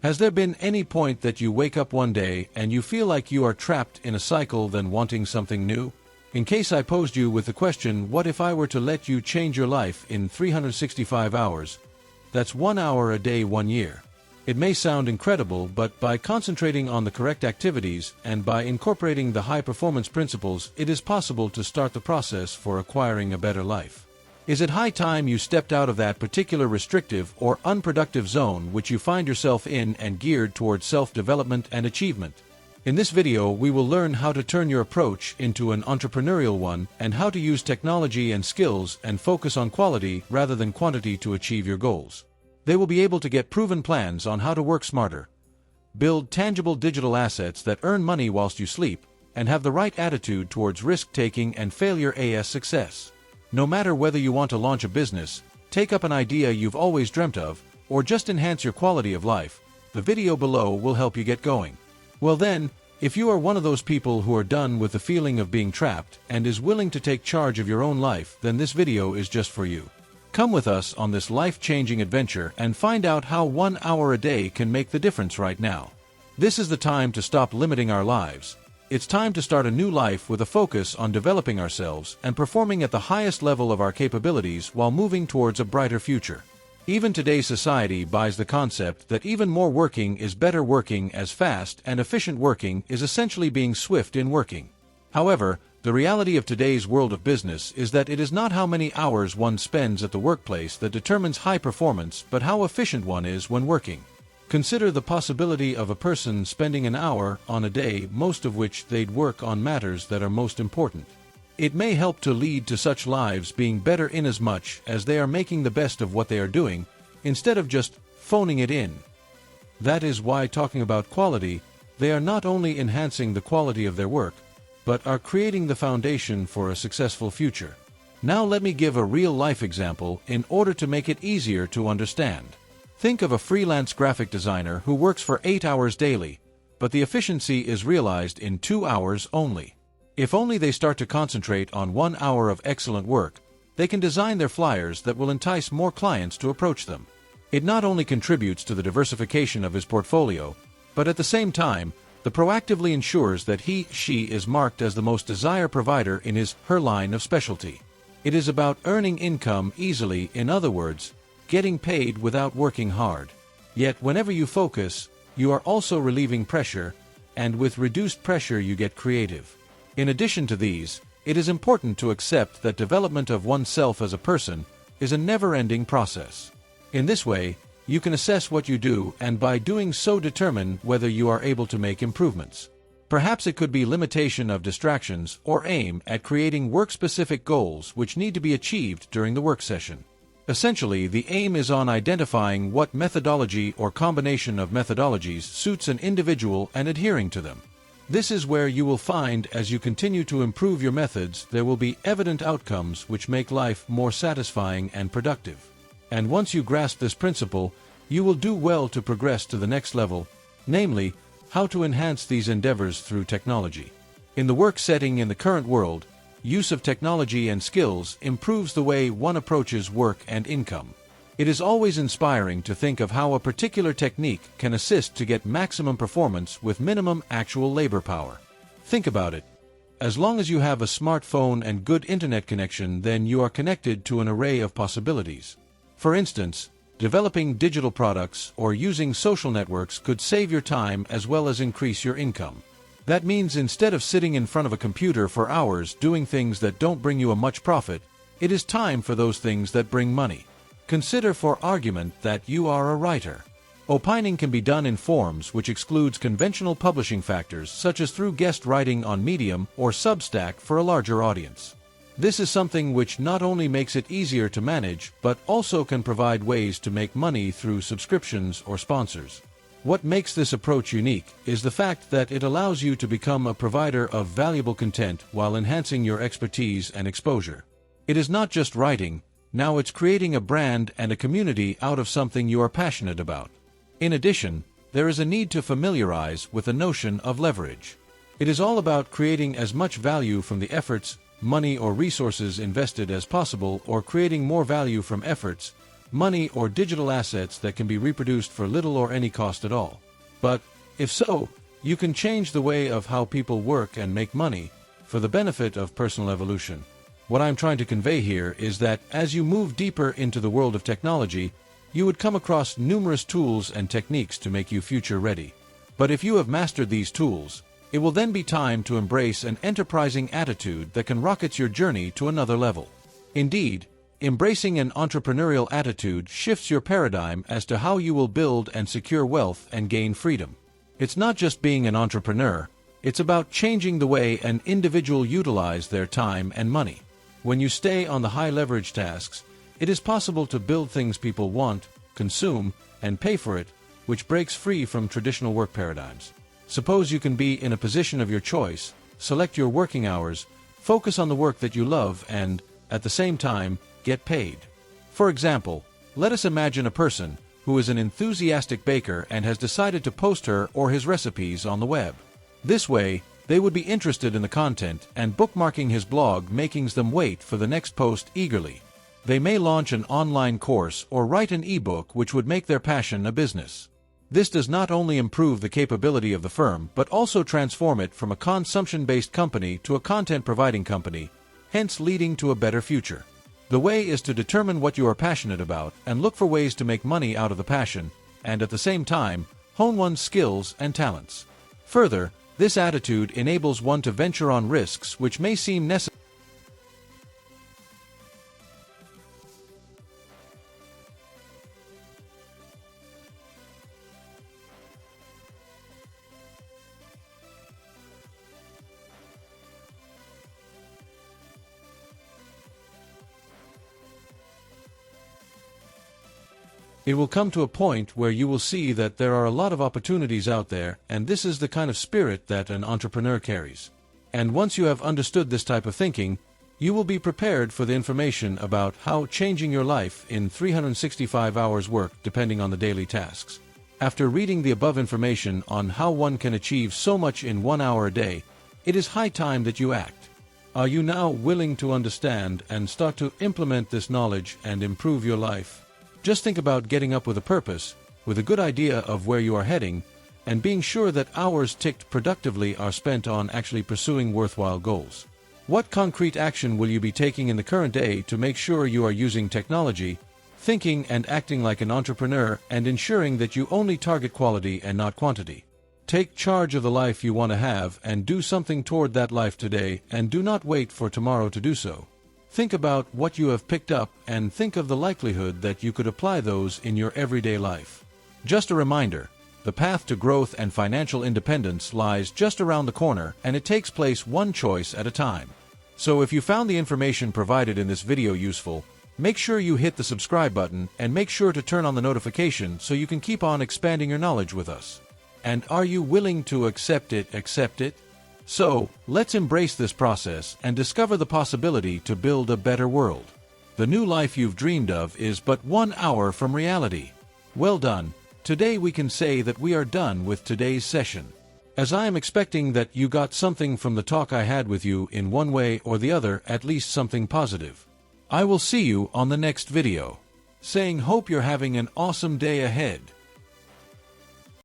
Has there been any point that you wake up one day and you feel like you are trapped in a cycle then wanting something new? In case I posed you with the question, what if I were to let you change your life in 365 hours? That's 1 hour a day, 1 year. It may sound incredible, but by concentrating on the correct activities and by incorporating the high-performance principles, it is possible to start the process for acquiring a better life. Is it high time you stepped out of that particular restrictive or unproductive zone which you find yourself in and geared towards self-development and achievement? In this video, we will learn how to turn your approach into an entrepreneurial one and how to use technology and skills and focus on quality rather than quantity to achieve your goals. They will be able to get proven plans on how to work smarter, build tangible digital assets that earn money whilst you sleep, and have the right attitude towards risk-taking and failure as success. No matter whether you want to launch a business, take up an idea you've always dreamt of, or just enhance your quality of life, the video below will help you get going. Well then, if you are one of those people who are done with the feeling of being trapped and is willing to take charge of your own life, then this video is just for you. Come with us on this life-changing adventure and find out how 1 hour a day can make the difference right now. This is the time to stop limiting our lives. It's time to start a new life with a focus on developing ourselves and performing at the highest level of our capabilities while moving towards a brighter future. Even today's society buys the concept that even more working is better working, as fast and efficient working is essentially being swift in working. However, the reality of today's world of business is that it is not how many hours one spends at the workplace that determines high performance, but how efficient one is when working. Consider the possibility of a person spending an hour on a day, most of which they'd work on matters that are most important. It may help to lead to such lives being better inasmuch as they are making the best of what they are doing, instead of just phoning it in. That is why, talking about quality, they are not only enhancing the quality of their work, but are creating the foundation for a successful future. Now let me give a real-life example in order to make it easier to understand. Think of a freelance graphic designer who works for 8 hours daily, but the efficiency is realized in 2 hours only. If only they start to concentrate on 1 hour of excellent work, they can design their flyers that will entice more clients to approach them. It not only contributes to the diversification of his portfolio, but at the same time, the proactively ensures that he/she is marked as the most desired provider in his/her line of specialty. It is about earning income easily, in other words, getting paid without working hard. Yet whenever you focus, you are also relieving pressure, and with reduced pressure you get creative. In addition to these, it is important to accept that development of oneself as a person is a never-ending process. In this way, you can assess what you do and by doing so determine whether you are able to make improvements. Perhaps it could be limitation of distractions or aim at creating work-specific goals which need to be achieved during the work session. Essentially, the aim is on identifying what methodology or combination of methodologies suits an individual and adhering to them. This is where you will find, as you continue to improve your methods, there will be evident outcomes which make life more satisfying and productive. And once you grasp this principle, you will do well to progress to the next level, namely, how to enhance these endeavors through technology. In the work setting in the current world, use of technology and skills improves the way one approaches work and income. It is always inspiring to think of how a particular technique can assist to get maximum performance with minimum actual labor power. Think about it. As long as you have a smartphone and good internet connection, then you are connected to an array of possibilities. For instance, developing digital products or using social networks could save your time as well as increase your income. That means instead of sitting in front of a computer for hours doing things that don't bring you a much profit, it is time for those things that bring money. Consider for argument that you are a writer. Opining can be done in forms which excludes conventional publishing factors, such as through guest writing on Medium or Substack for a larger audience. This is something which not only makes it easier to manage, but also can provide ways to make money through subscriptions or sponsors. What makes this approach unique is the fact that it allows you to become a provider of valuable content while enhancing your expertise and exposure. It is not just writing, now it's creating a brand and a community out of something you are passionate about. In addition, there is a need to familiarize with the notion of leverage. It is all about creating as much value from the efforts, money or resources invested as possible, or creating more value from efforts, money, or digital assets that can be reproduced for little or any cost at all. But, if so, you can change the way of how people work and make money for the benefit of personal evolution. What I'm trying to convey here is that as you move deeper into the world of technology, you would come across numerous tools and techniques to make you future-ready. But if you have mastered these tools, it will then be time to embrace an enterprising attitude that can rocket your journey to another level. Indeed, embracing an entrepreneurial attitude shifts your paradigm as to how you will build and secure wealth and gain freedom. It's not just being an entrepreneur, it's about changing the way an individual utilize their time and money. When you stay on the high-leverage tasks, it is possible to build things people want, consume, and pay for it, which breaks free from traditional work paradigms. Suppose you can be in a position of your choice, select your working hours, focus on the work that you love, and, at the same time, get paid. For example, let us imagine a person who is an enthusiastic baker and has decided to post her or his recipes on the web. This way, they would be interested in the content, and bookmarking his blog makes them wait for the next post eagerly. They may launch an online course or write an ebook which would make their passion a business. This does not only improve the capability of the firm but also transform it from a consumption-based company to a content-providing company, hence leading to a better future. The way is to determine what you are passionate about and look for ways to make money out of the passion, and at the same time, hone one's skills and talents. Further, this attitude enables one to venture on risks which may seem necessary. It will come to a point where you will see that there are a lot of opportunities out there, and this is the kind of spirit that an entrepreneur carries. And once you have understood this type of thinking, you will be prepared for the information about how changing your life in 365 hours work depending on the daily tasks. After reading the above information on how one can achieve so much in 1 hour a day, it is high time that you act. Are you now willing to understand and start to implement this knowledge and improve your life? Just think about getting up with a purpose, with a good idea of where you are heading, and being sure that hours ticked productively are spent on actually pursuing worthwhile goals. What concrete action will you be taking in the current day to make sure you are using technology, thinking and acting like an entrepreneur, and ensuring that you only target quality and not quantity? Take charge of the life you want to have and do something toward that life today, and do not wait for tomorrow to do so. Think about what you have picked up and think of the likelihood that you could apply those in your everyday life. Just a reminder, the path to growth and financial independence lies just around the corner, and it takes place one choice at a time. So if you found the information provided in this video useful, make sure you hit the subscribe button and make sure to turn on the notification so you can keep on expanding your knowledge with us. And are you willing to accept it? So, let's embrace this process and discover the possibility to build a better world. The new life you've dreamed of is but 1 hour from reality. Well done. Today we can say that we are done with today's session. As I am expecting that you got something from the talk I had with you in one way or the other, at least something positive. I will see you on the next video. Saying hope you're having an awesome day ahead.